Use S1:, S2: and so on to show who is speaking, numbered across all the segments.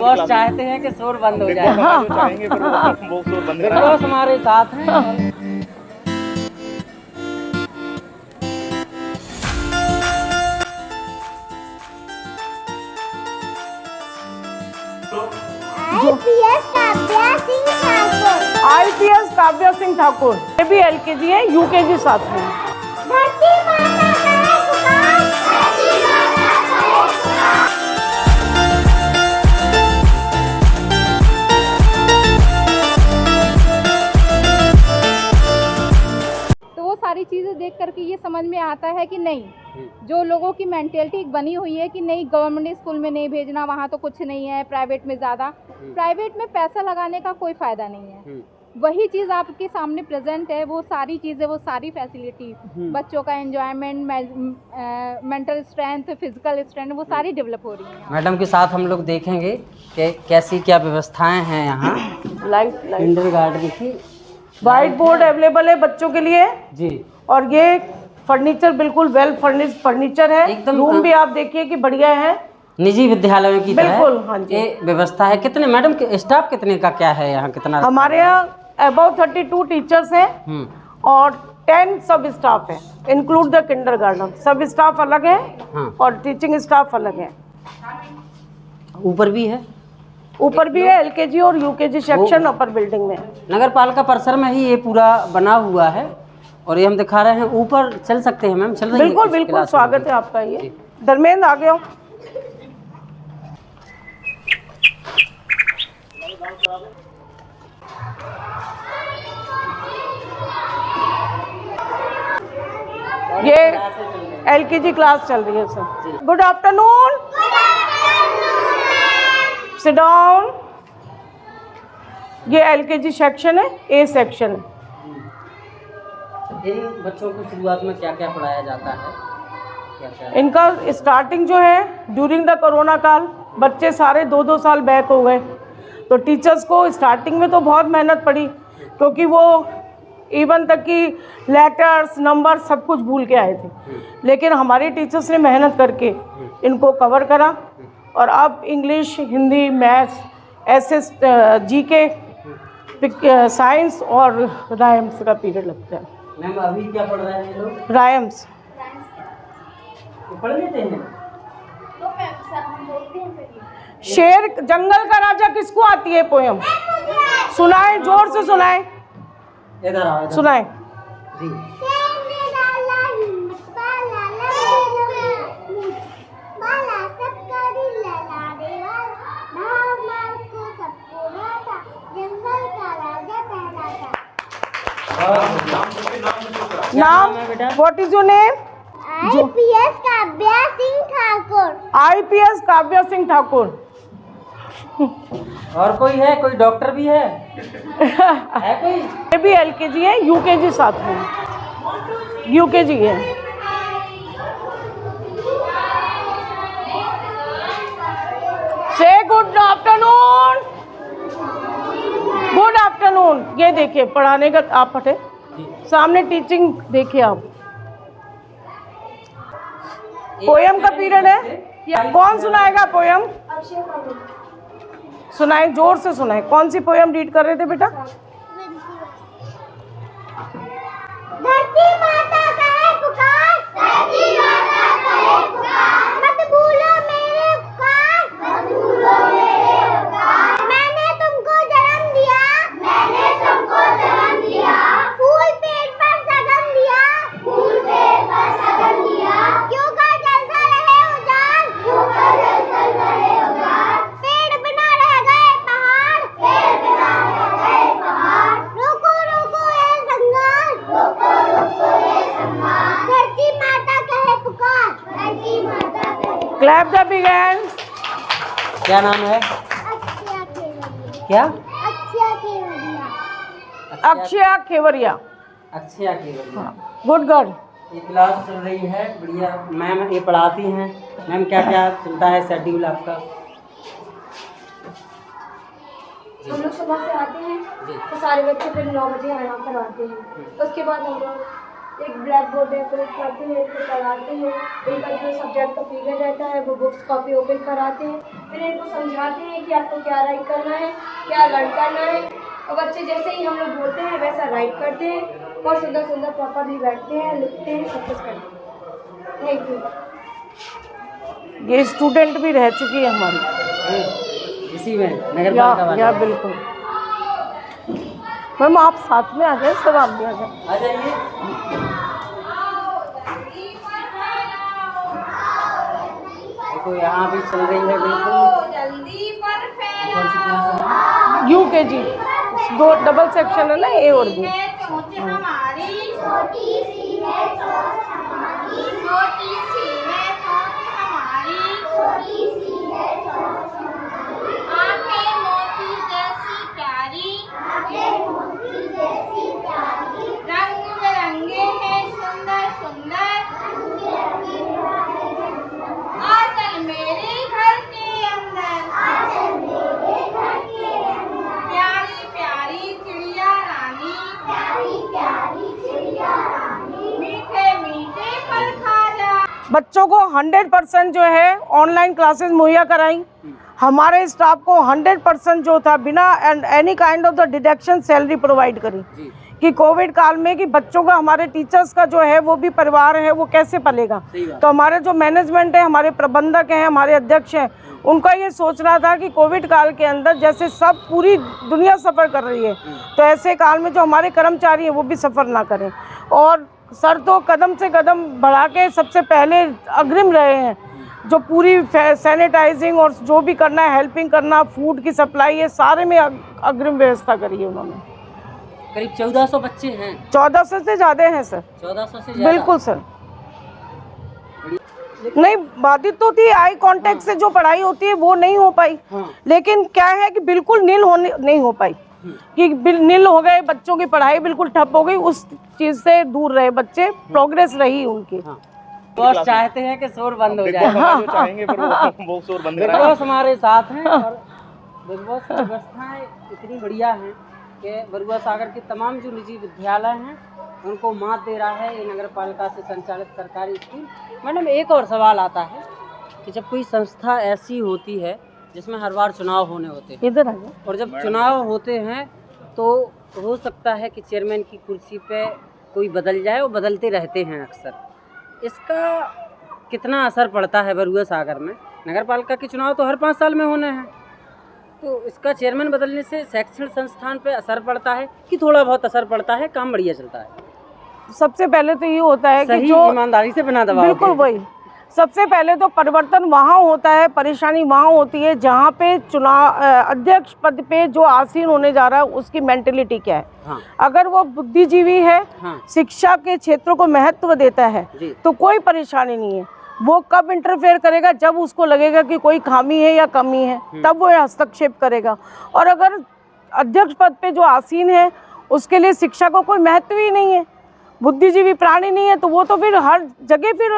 S1: Boss चाहते हैं कि शोर बंद हो जाए।
S2: जो चाहेंगे पर वो शोर बंद
S1: बॉस
S2: कराएंगे।
S1: हमारे साथ हैं।
S3: IPS काव्या सिंह ठाकुर, ये भी LKG है, UKG साथ में। धरती माता करे पुकार, धरती माता करे पुकार।
S4: तो वो सारी चीज़ें देख करके ये समझ में आता है कि नहीं, जो लोगों की मेंटेलिटी बनी हुई है कि नहीं गवर्नमेंट स्कूल में नहीं भेजना, वहाँ तो कुछ नहीं है, प्राइवेट में ज़्यादा, प्राइवेट में पैसा लगाने का कोई फ़ायदा नहीं है। वही चीज़ आपके सामने प्रेजेंट है, वो सारी चीज़ें, वो सारी फैसिलिटी, बच्चों का enjoyment, mental strength, physical strength, वो सारी डेवलप हो रही हैं।
S1: मैडम के साथ हम लोग देखेंगे कि कैसी क्या व्यवस्थाएं हैं यहाँ।
S3: लाइट
S1: किंडरगार्टन की
S3: वाइट बोर्ड अवेलेबल है बच्चों के लिए
S1: जी,
S3: और ये फर्नीचर बिल्कुल वेल फर्निश्ड फर्नीचर है।
S1: एकदम
S3: रूम भी आप देखिए कि बढ़िया है,
S1: निजी विद्यालयों की तरह
S3: बिल्कुल। हाँ जी,
S1: ये व्यवस्था है। कितने मैडम के स्टाफ कितने का क्या है यहाँ, कितना?
S3: हमारे यहाँ अबाउट 32 टीचर्स हैं और 10 सब स्टाफ है, इंक्लूड द किंडरगार्टन। सब स्टाफ अलग है और टीचिंग स्टाफ अलग है।
S1: ऊपर भी है,
S3: ऊपर भी है LKG और UKG सेक्शन अपर बिल्डिंग में।
S1: नगर पालिका परिसर में ही ये पूरा बना हुआ है और ये हम दिखा रहे हैं। ऊपर चल सकते हैं मैम? चल रही है?
S3: बिल्कुल बिल्कुल, स्वागत है आपका। ये धर्मेंद्र आ गया। ये LKG क्लास चल रही है sir. Good afternoon, sit down. ये LKG सेक्शन है, A सेक्शन है।
S1: इन बच्चों को शुरुआत में क्या क्या पढ़ाया जाता है? क्या?
S3: इनका स्टार्टिंग जो है ड्यूरिंग द कोरोना काल, बच्चे सारे 2-2 साल बैक हो गए, तो टीचर्स को स्टार्टिंग में तो बहुत मेहनत पड़ी, क्योंकि वो इवन तक कि लेटर्स नंबर सब कुछ भूल के आए थे। लेकिन हमारे टीचर्स ने मेहनत करके इनको कवर करा और अब English, Hindi, maths, SS, GK, science और राइम्स का पीरियड लगता है।
S1: मैम अभी क्या पढ़ रहे हैं लोग?
S3: राइम्स
S1: पढ़ लेते हैं।
S3: शेर जंगल का राजा किसको आती है पोयम? सुनाए, जोर से सुनाए,
S1: इधर आओ, इधर।
S3: सुनाए
S1: जी।
S3: नाम, what is your name?
S5: IPS Kavya Singh Thakur.
S3: IPS Kavya Singh Thakur.
S1: और कोई है? कोई डॉक्टर भी है? है कोई?
S3: ये भी LKG है, UKG साथ में। UKG है। से गुड आफ्टरनून, गुड आफ्टरनून। ये देखिए पढ़ाने का, आप पढ़े सामने टीचिंग देखिए आप। पोयम का पीरियड है। कौन सुनाएगा पोयम? सुनाए, जोर से सुनाए। कौन सी पोयम रीड कर रहे थे बेटा?
S5: धरती माता करे पुकार, धरती माता करे पुकार, मत भूलो मेरे उपकार, मत भूलो मेरे उपकार। मैंने तुमको जन्म दिया, मैंने तुमको जन्म दिया, फूल पेड़ पर सगन दिया, फूल पेड़ पर सगन दिया। क्यों का जलता रहे उजान, क्यों का जलता रहे उजान। पेड़ बिना रह गए पहाड़, पेड़ बिना रह गए पहाड़। रोको रोको ये संघार, रोको रोको ये संघार। धरती माता कहे पुकार, धरती माता कहे।
S3: Clap the big hands.
S1: क्या नाम है?
S5: अक्षया केवड़िया।
S1: क्या?
S5: अक्षया केवड़िया।
S3: अक्षया खेवरिया।
S1: अक्षया केवल।
S3: Good girl.
S1: ये क्लास चल रही है, बढ़िया। मैम ये पढ़ाती हैं। मैम क्या क्या चलता है शेड्यूल आपका?
S6: हम लोग सुबह से आते हैं तो सारे बच्चे फिर 9 बजे आराम पर आते हैं। उसके बाद हम लोग एक ब्लैक बोर्ड डेकोरेट करते हैं, इनको पढ़ाते हैं, इनका जो सब्जेक्ट का पीरियड रहता है वो बुक्स कॉपी ओपन कराते हैं, फिर इनको समझाते हैं कि आपको क्या राइट करना है, क्या लर्न करना है, और बच्चे जैसे ही हम लोग बोलते हैं वैसा राइट करते हैं और सुंदर सुंदर प्रॉपरली बैठते हैं, लिखते हैं, सब कुछ करते हैं। Thank you.
S3: ये स्टूडेंट भी रह चुकी है हमारी
S1: इसी में नगर पालिका वाले।
S3: या बिल्कुल। मैम आप साथ में आ जाए, सब आप भी आ जाए।
S1: आ जाइए। देखो यहाँ भी चल रही है बिल्कुल।
S4: जल्दी पर
S1: कौन सी क्लास है?
S3: UKG, दो डबल सेक्शन है ना, ए और बी।
S4: हमारी
S5: छोटी सी है चोंच हमारी,
S4: छोटी सी है चोंच हमारी,
S5: छोटी सी है चोंच हमारी,
S4: आंखें मोती जैसी प्यारी,
S5: आंखें मोती जैसी प्यारी,
S4: रंग बिरंगे हैं सुंदर सुंदर, आंचल मेरे घर के अंदर,
S5: आंचल मेरे घर के अंदर,
S4: प्यारी प्यारी चिड़िया रानी,
S5: प्यारी प्यारी चिड़िया रानी,
S4: मीठे मीठे फल खा जा।
S3: बच्चों को 100% जो है ऑनलाइन क्लासेस मुहैया कराई। हमारे स्टाफ को 100% जो था बिना any kind of the deduction salary provide करी
S1: जी।
S3: कि कोविड काल में कि बच्चों का, हमारे टीचर्स का जो है वो भी परिवार है, वो कैसे पलेगा।
S1: सही बात।
S3: तो हमारे जो मैनेजमेंट है, हमारे प्रबंधक हैं, हमारे अध्यक्ष हैं, उनका ये सोचना था कि कोविड काल के अंदर जैसे सब पूरी दुनिया सफ़र कर रही है, तो ऐसे काल में जो हमारे कर्मचारी हैं वो भी सफ़र ना करें। और सर तो कदम से कदम बढ़ा के सबसे पहले अग्रिम रहे हैं, जो पूरी सैनिटाइजिंग और जो भी करना है, हेल्पिंग करना, फूड की सप्लाई है, सारे में अग्रिम व्यवस्था करी है उन्होंने।
S1: करीब 1400 बच्चे हैं।
S3: 1400 से ज़्यादा हैं सर।
S1: 1400 से ज़्यादा।
S3: बिल्कुल सर। नहीं, बाधित तो थी, आई कांटेक्ट से जो पढ़ाई होती है वो नहीं हो पाई।
S1: हाँ।
S3: लेकिन क्या है कि बिल्कुल नील होने नहीं हो पाई, कि नील हो गए, बच्चों की पढ़ाई बिल्कुल ठप हो गई, उस चीज़ से दूर रहे बच्चे, प्रोग्रेस रही उनकी।
S1: हाँ। बॉस चाहते हैं कि शोर बंद हो
S2: बिग
S1: जाए।
S2: बॉस हमारे जो चाहेंगे पर वो शोर बंद
S1: बिग
S2: कराएं।
S1: बॉस हमारे साथ हैं और बिग बॉस की व्यवस्थाएं इतनी बढ़िया हैं कि बरुआ सागर के तमाम जो निजी विद्यालय हैं उनको मात दे रहा है ये नगर पालिका से संचालित सरकारी स्कूल। मैडम, एक और सवाल आता है कि जब कोई संस्था ऐसी होती है जिसमें हर बार चुनाव होने होते हैं,
S3: इधर आ जाओ।
S1: और जब चुनाव होते हैं तो हो सकता है कि चेयरमैन की कुर्सी पे कोई बदल जाए, वो बदलते रहते हैं अक्सर। इसका कितना असर पड़ता है बरुआ सागर में? नगर पालिका के चुनाव तो हर 5 साल में होने हैं, तो इसका चेयरमैन बदलने से शैक्षणिक संस्थान पे असर पड़ता है कि थोड़ा बहुत असर पड़ता है, काम बढ़िया चलता है?
S3: सबसे पहले तो ये होता है कि
S1: सही
S3: जो
S1: ईमानदारी से बिना दबाव
S3: बिल्कुल
S1: के।
S3: वही, सबसे पहले तो परिवर्तन वहाँ होता है, परेशानी वहाँ होती है जहाँ पे चुनाव अध्यक्ष पद पे जो आसीन होने जा रहा है उसकी मेंटेलिटी क्या है।
S1: हाँ।
S3: अगर वो बुद्धिजीवी है,
S1: हाँ।
S3: शिक्षा के क्षेत्र को महत्व देता है,
S1: जी।
S3: तो कोई परेशानी नहीं है। वो कब इंटरफेयर करेगा? जब उसको लगेगा कि कोई खामी है या कमी है, तब वो हस्तक्षेप करेगा। और अगर अध्यक्ष पद पे जो आसीन है उसके लिए शिक्षा को कोई महत्व ही नहीं है, बुद्धिजीवी प्राणी नहीं है, तो वो तो फिर हर जगह फिर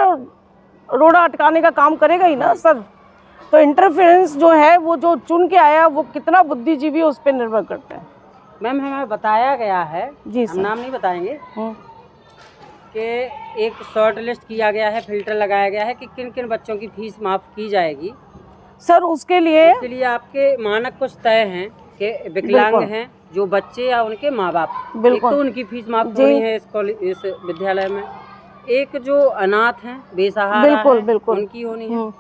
S3: रोड़ा अटकाने का काम करेगा ही ना सर। तो इंटरफेरेंस जो है वो जो चुन के आया वो कितना बुद्धिजीवी है उस पर निर्भर करता है।
S1: मैम, हमें बताया गया है,
S3: जी
S1: हम
S3: सर।
S1: नाम नहीं बताएंगे, कि एक शॉर्ट लिस्ट किया गया है, फिल्टर लगाया गया है कि किन किन बच्चों की फीस माफ़ की जाएगी।
S3: सर उसके लिए
S1: आपके मानक कुछ तय हैं कि विकलांग
S3: बिल्कुल।
S1: हैं जो बच्चे या उनके माँ बाप,
S3: बिल्कुल।
S1: एक तो उनकी फीस माफ़
S3: जी।
S1: होनी है इस विद्यालय में, एक जो अनाथ हैं, बेसहारा
S3: बिल्कुल,
S1: हैं,
S3: बिल्कुल।
S1: उनकी होनी है,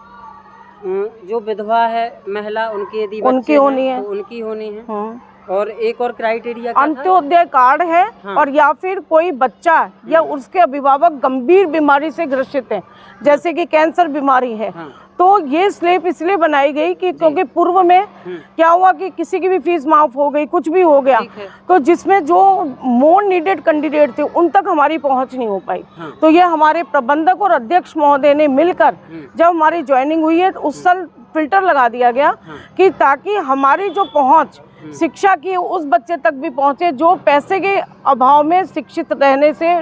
S1: जो विधवा है महिला, उनकी यदि
S3: उनकी
S1: बच्चे
S3: होनी
S1: हैं
S3: है।
S1: तो उनकी होनी है। और एक और क्राइटेरिया क्या था?
S3: अंत्योदय कार्ड है।
S1: हाँ।
S3: और या फिर कोई बच्चा या उसके अभिभावक गंभीर बीमारी से ग्रसित है, जैसे कि कैंसर बीमारी है,
S1: हाँ।
S3: तो ये स्लेब इसलिए बनाई गई कि क्योंकि पूर्व में क्या हुआ कि किसी की भी फीस माफ हो गई, कुछ भी हो गया,
S1: ठीक है।
S3: तो जिसमें जो मोर नीडेड कैंडिडेट थे उन तक हमारी पहुंच नहीं हो पाई।
S1: हाँ।
S3: तो ये हमारे प्रबंधक और अध्यक्ष महोदय ने मिलकर जब हमारी ज्वाइनिंग हुई है तो उस साल फिल्टर लगा दिया गया कि ताकि हमारी जो पहुंच शिक्षा की उस बच्चे तक भी पहुंचे जो पैसे के अभाव में शिक्षित रहने से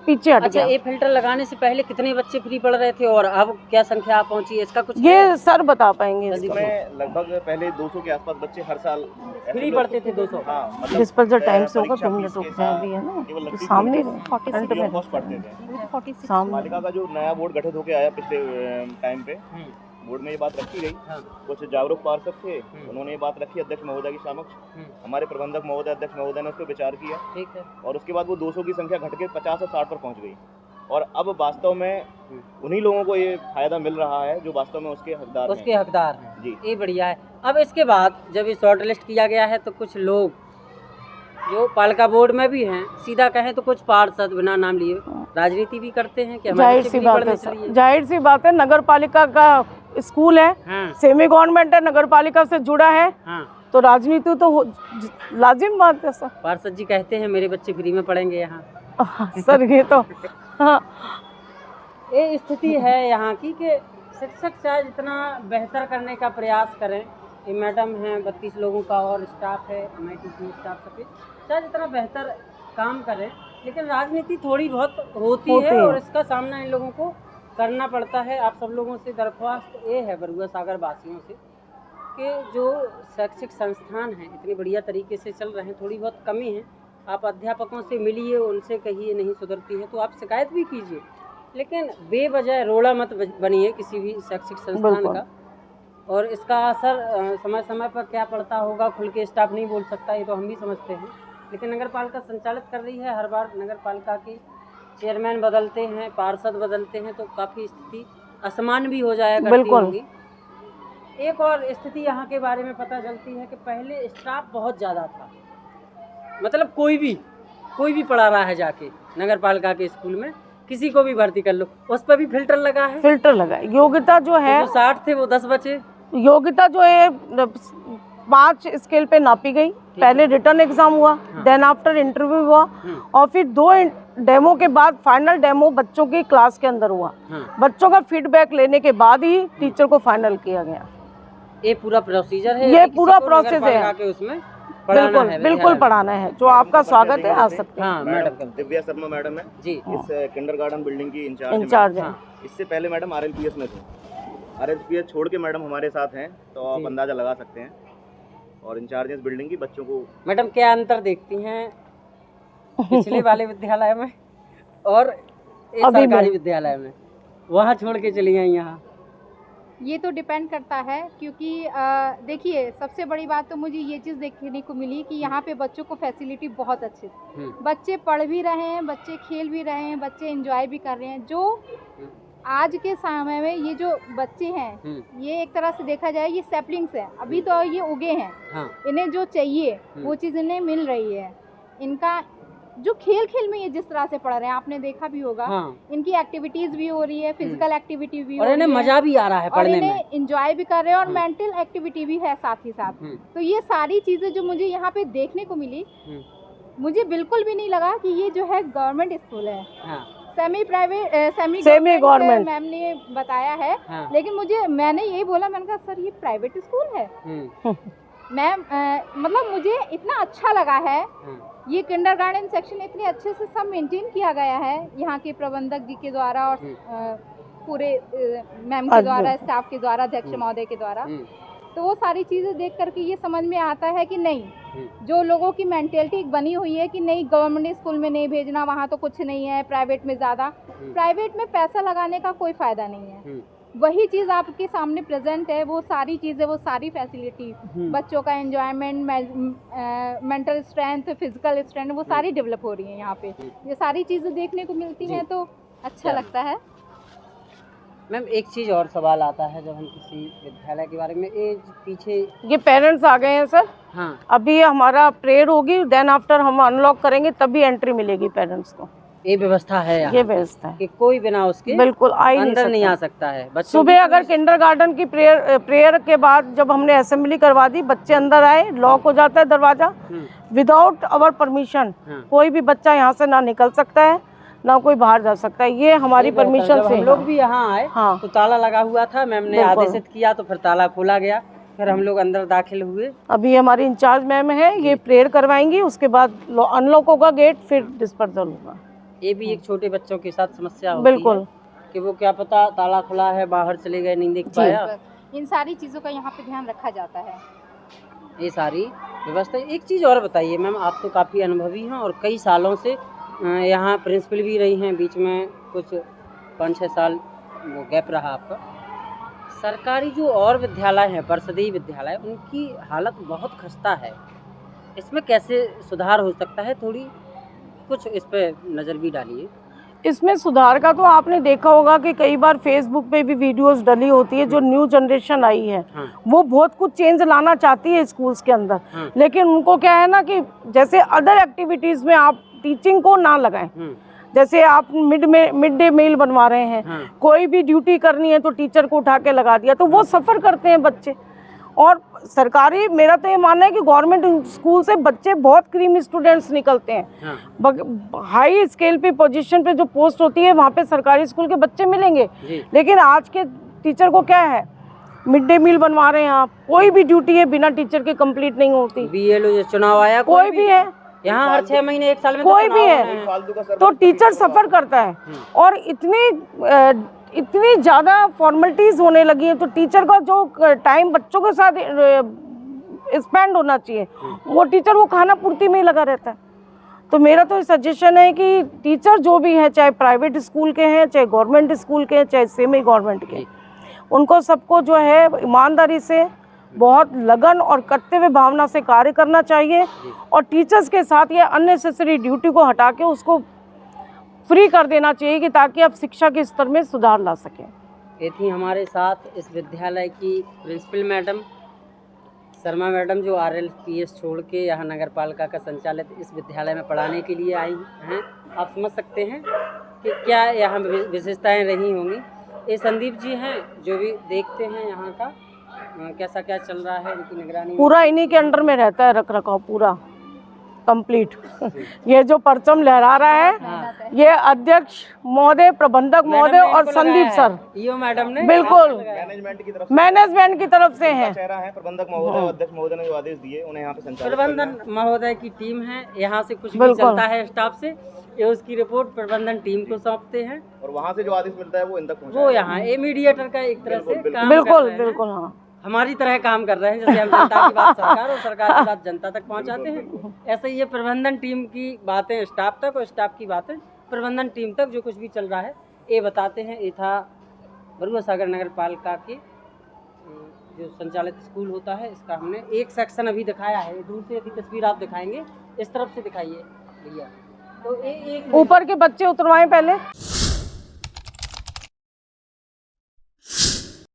S3: पीछे हट
S1: अच्छा,
S3: गया।
S1: ये फिल्टर लगाने से पहले कितने बच्चे फ्री पढ़ रहे थे और अब क्या संख्या पहुंची है, इसका कुछ है?
S3: ये सर बता पाएंगे इसका।
S2: इसमें लगभग पहले 200 के आसपास बच्चे हर साल ऐसे
S1: फ्री
S2: लोग-
S1: पढ़ते थे 200।
S2: हाँ, मतलब
S3: डिस्पर्जल टाइम से होगा,
S2: परीक्षा
S3: 2 मिनट
S2: फीस
S3: रुक
S2: के
S3: जाए
S2: साथ
S3: अभी, है ना,
S2: केवल
S3: तो
S2: 30
S3: सामने
S2: फ्री
S3: फ्रंट
S2: ऑफ
S3: में
S2: कॉस्ट पढ़ते थे।
S3: सामने।
S2: पालिका का जो नया बोर्ड गठित होकर आया पिछले टाइम पे, बोर्ड में ये बात रखी गई।
S1: हाँ।
S2: कुछ जागरूक पार्षद थे, उन्होंने ये बात रखी अध्यक्ष महोदय के समक्ष। हमारे प्रबंधक महोदय, अध्यक्ष महोदय ने उस पर विचार किया,
S1: ठीक है।
S2: और उसके बाद वो 200 की संख्या घट के 50 और 60 पर पहुंच गई। और अब वास्तव में उन्हीं लोगों को ये फायदा मिल रहा है जो वास्तव में उसके हकदार
S1: उसके
S2: हैं।
S1: हकदार हैं
S2: जी।
S1: ये बढ़िया है। अब इसके बाद जब ये शॉर्ट लिस्ट किया गया है तो कुछ लोग जो पालिका बोर्ड में भी हैं, सीधा कहें तो कुछ पार्षद बिना नाम लिए राजनीति भी करते हैं कि हमारे
S3: जाहिर
S1: बच्चे
S3: सी
S1: फ्री
S3: बात
S1: पढ़ने
S3: है
S1: चलिए।
S3: सर, जाहिर सी बात है, नगर पालिका का स्कूल है,
S1: हाँ
S3: सेमी गवर्नमेंट है, नगर पालिका से जुड़ा है,
S1: हाँ।
S3: तो राजनीति तो लाजिम बात है सर।
S1: पार्षद जी कहते हैं मेरे बच्चे फ्री में पढ़ेंगे यहाँ।
S3: सर ये तो हाँ,
S1: ये स्थिति है यहाँ की कि शिक्षक चाहे जितना बेहतर करने का प्रयास करें, ये मैडम हैं 32 लोगों का और स्टाफ है, मैं टीचिंग स्टाफ सभी, चाहे जितना बेहतर काम करें, लेकिन राजनीति थोड़ी बहुत होती है और इसका सामना इन लोगों को करना पड़ता है। आप सब लोगों से दरख्वास्त ये है बरुआ सागर वासियों से कि जो शैक्षिक संस्थान हैं इतनी बढ़िया तरीके से चल रहे हैं, थोड़ी बहुत कमी है, आप अध्यापकों से मिलिए, उनसे कहिए नहीं सुधरती है तो आप शिकायत भी कीजिए, लेकिन बेवजह रोड़ा मत बनिए किसी भी शैक्षिक संस्थान का। और इसका असर समय समय पर क्या पड़ता होगा खुल के स्टाफ नहीं बोल सकता, ये तो हम भी समझते हैं, लेकिन नगर पालिका संचालित कर रही है। हर बार नगर पालिका के चेयरमैन बदलते हैं, पार्षद बदलते हैं, तो काफ़ी स्थिति असमान भी हो जाया करती होगी। एक और स्थिति यहाँ के बारे में पता चलती है कि पहले स्टाफ बहुत ज़्यादा था, मतलब कोई भी पढ़ा रहा है जाके नगर पालिका के स्कूल में, किसी को भी भर्ती कर लो, उस पर भी फिल्टर लगा है।
S3: फिल्टर लगा है। योग्यता जो है,
S1: जो 60 थे वो 10 बचे।
S3: योग्यता जो है 5 स्केल पे नापी गई। पहले रिटर्न एग्जाम हुआ, देन आफ्टर इंटरव्यू हुआ, और फिर 2 डेमो के बाद फाइनल डेमो बच्चों की क्लास के अंदर हुआ। बच्चों का फीडबैक लेने के बाद ही टीचर को फाइनल किया गया।
S1: ये पूरा प्रोसीजर है,
S3: ये पूरा प्रोसेस है,
S1: उसमें
S3: बिल्कुल पढ़ाना है। जो आपका स्वागत है, आ सकते हैं।
S1: हाँ,
S2: मैडम दिव्या शर्मा मैडम है
S1: जी,
S2: इस किंडरगार्टन बिल्डिंग की
S3: इंचार्ज है।
S2: इससे पहले मैडम RLPS में थे, RLPS छोड़ के मैडम हमारे साथ हैं, तो आप अंदाजा लगा सकते हैं। और इंचार्ज इस बिल्डिंग की बच्चों को।
S1: मैडम क्या अंतर देखती हैं पिछले वाले विद्यालय में और सरकारी विद्यालय में? वहाँ छोड़ के चली गई यहाँ।
S4: ये तो डिपेंड करता है, क्योंकि देखिए सबसे बड़ी बात तो मुझे ये चीज़ देखने को मिली कि यहाँ पे बच्चों को फैसिलिटी बहुत अच्छे से, बच्चे पढ़ भी रहे हैं, बच्चे खेल भी रहे हैं, बच्चे एंजॉय भी कर रहे हैं। जो आज के समय में ये जो बच्चे हैं, ये एक तरह से देखा जाए ये सैपलिंग्स हैं, अभी तो ये उगे हैं। इन्हें जो चाहिए वो चीज़ इन्हें मिल रही है। इनका जो खेल में ये जिस तरह से पढ़ रहे हैं, आपने देखा भी होगा, इनकी एक्टिविटीज भी हो रही है, फिजिकल एक्टिविटी भी हो रही है,
S1: और इन्हें मजा भी आ रहा है पढ़ने में,
S4: इन्हें एंजॉय भी कर रहे हैं, और मेंटल एक्टिविटी भी है साथ ही साथ। तो ये सारी चीज़ें जो मुझे यहाँ पे देखने को मिली, मुझे बिल्कुल भी नहीं लगा कि ये जो है गवर्नमेंट स्कूल है। Semi private, semi government ma'am ने बताया है, लेकिन मैंने यही बोला, मैंने कहा सर ये प्राइवेट स्कूल है मैम। मतलब मुझे इतना अच्छा लगा है, ये किंडरगार्टन सेक्शन इतने अच्छे से सब मेंटेन किया गया है यहाँ के प्रबंधक जी के द्वारा और पूरे मैम के द्वारा, स्टाफ के द्वारा, अध्यक्ष महोदय के द्वारा। तो वो सारी चीज़ें देख करके ये समझ में आता है कि नहीं, जो लोगों की मेंटेलिटी बनी हुई है कि नहीं गवर्नमेंट स्कूल में नहीं भेजना, वहाँ तो कुछ नहीं है, प्राइवेट में ज़्यादा, प्राइवेट में पैसा लगाने का कोई फ़ायदा नहीं है। वही चीज़ आपके सामने प्रेजेंट है, वो सारी चीज़ें, वो सारी फैसिलिटी, बच्चों का enjoyment, mental strength, physical strength, वो सारी डेवलप हो रही है यहाँ पे। ये सारी चीज़ें देखने को मिलती हैं तो अच्छा लगता है।
S1: मैम एक चीज़ और सवाल आता है जब हम किसी विद्यालय के बारे में, पीछे
S3: ये पेरेंट्स आ गए हैं सर। अभी हमारा प्रेयर होगी, देन आफ्टर हम अनलॉक करेंगे, तभी एंट्री मिलेगी पेरेंट्स को।
S1: ये व्यवस्था है यहाँ?
S3: ये व्यवस्था है
S1: कि कोई बिना उसके
S3: बिल्कुल
S1: अंदर नहीं आ सकता है।
S3: सुबह अगर किंडरगार्टन की प्रेयर के बाद जब हमने असेंबली करवा दी, बच्चे अंदर आए, लॉक हो जाता है दरवाजा, विदाउट आवर परमिशन कोई भी बच्चा यहाँ से ना निकल सकता है, ना कोई बाहर जा सकता है। ये हमारी परमिशन से।
S1: हम लोग भी यहाँ आए तो ताला लगा हुआ था, मैम ने आदेशित किया तो फिर ताला खोला गया, फिर हम लोग अंदर दाखिल हुए।
S3: अभी हमारी इंचार्ज मैम है, ये प्रेयर करवाएंगी, उसके बाद अनलॉक होगा गेट, फिर डिस्पर्सल होगा।
S1: ये भी एक छोटे बच्चों के साथ समस्या होती
S3: बिल्कुल।
S1: है कि वो क्या पता ताला खुला है, बाहर चले गए, नहीं देख पाया।
S4: इन सारी चीज़ों का यहाँ पे ध्यान रखा जाता है।
S1: ये सारी व्यवस्था। एक चीज़ और बताइए मैम, आप तो काफ़ी अनुभवी हैं और कई सालों से यहाँ प्रिंसिपल भी रही हैं, बीच में कुछ 5-6 साल वो गैप रहा आपका। सरकारी जो और विद्यालय हैं, परिषदीय विद्यालय, उनकी हालत बहुत खस्ता है। इसमें कैसे सुधार हो सकता है? थोड़ी कुछ इस पे नज़र भी डालिए।
S3: इसमें सुधार का तो आपने देखा होगा कि कई बार फेसबुक पे भी वीडियोस डली होती है। जो न्यू जनरेशन आई है वो बहुत कुछ चेंज लाना चाहती है स्कूल्स के अंदर, लेकिन उनको क्या है ना कि जैसे अदर एक्टिविटीज़ में आप टीचिंग को ना लगाएं। जैसे आप मिड डे मील बनवा रहे हैं, कोई भी ड्यूटी करनी है तो टीचर को उठा के लगा दिया, तो वो सफ़र करते हैं बच्चे। और सरकारी, मेरा तो ये मानना है कि गवर्नमेंट स्कूल से बच्चे बहुत क्रीमी स्टूडेंट्स निकलते हैं। हाई स्केल पे पोजीशन पे जो पोस्ट होती है वहाँ पे सरकारी स्कूल के बच्चे मिलेंगे, लेकिन आज के टीचर को क्या है, मिड डे मील बनवा रहे हैं आप, कोई भी ड्यूटी है बिना टीचर के कंप्लीट नहीं होती।
S1: BLO चुनाव आया,
S3: कोई भी है
S1: यहाँ हर 6 महीने 1 साल में
S3: कोई भी है, तो टीचर सफ़र करता है। और इतनी ज़्यादा फॉर्मेलिटीज़ होने लगी हैं, तो टीचर का जो टाइम बच्चों के साथ स्पेंड होना चाहिए वो टीचर वो खाना पूर्ति में ही लगा रहता है। तो मेरा तो सजेशन है कि टीचर जो भी हैं, चाहे प्राइवेट स्कूल के हैं, चाहे गवर्नमेंट स्कूल के हैं, चाहे सेमी गवर्नमेंट के, उनको सबको जो है ईमानदारी से, बहुत लगन और कर्तव्य भावना से कार्य करना चाहिए। और टीचर्स के साथ ये अननेसेसरी ड्यूटी को हटा के उसको फ्री कर देना चाहिए कि ताकि आप शिक्षा के स्तर में सुधार ला सकें।
S1: ये थी हमारे साथ इस विद्यालय की प्रिंसिपल मैडम शर्मा मैडम, जो RLPS छोड़ के यहाँ नगर पालिका का संचालित इस विद्यालय में पढ़ाने के लिए आई हैं। आप समझ सकते हैं कि क्या यहाँ विशेषताएं रही होंगी। ये संदीप जी हैं जो भी देखते हैं यहाँ का कैसा क्या चल रहा है, इनकी निगरानी
S3: पूरा इन्हीं के अंडर में रहता है, रख रखाव पूरा कंप्लीट। ये जो परचम लहरा रहा है ये अध्यक्ष महोदय, प्रबंधक महोदय और संदीप सर,
S1: ईओ मैडम ने
S3: बिल्कुल मैनेजमेंट की तरफ से हैं।
S2: चेहरा है प्रबंधक महोदय, अध्यक्ष महोदय ने जो आदेश दिए उन्हें यहाँ पे संचालित
S1: प्रबंधन महोदय की टीम है। यहाँ से कुछ भी चलता है स्टाफ से, ये उसकी रिपोर्ट प्रबंधन टीम को सौंपते हैं
S2: और वहाँ से जो आदेश मिलता है वो इन तक
S1: वो यहाँ ये मीडिएटर का एक तरह से काम
S3: बिल्कुल
S1: कर रहे हैं।
S3: बिल्कुल हाँ,
S1: हमारी तरह काम कर रहे हैं। जैसे हम जनता की बात सरकार और सरकार की बात जनता तक पहुंचाते हैं, ऐसे ही ये प्रबंधन टीम की बातें स्टाफ तक और स्टाफ की बातें प्रबंधन टीम तक जो कुछ भी चल रहा है ये बताते हैं। ये था बरुआ सागर नगर पालिका के जो संचालित स्कूल होता है, इसका हमने एक सेक्शन अभी दिखाया है। दूर से यदि तस्वीर आप दिखाएंगे, इस तरफ से दिखाइए भैया, तो एक
S3: ऊपर के बच्चे उतरवाएं पहले।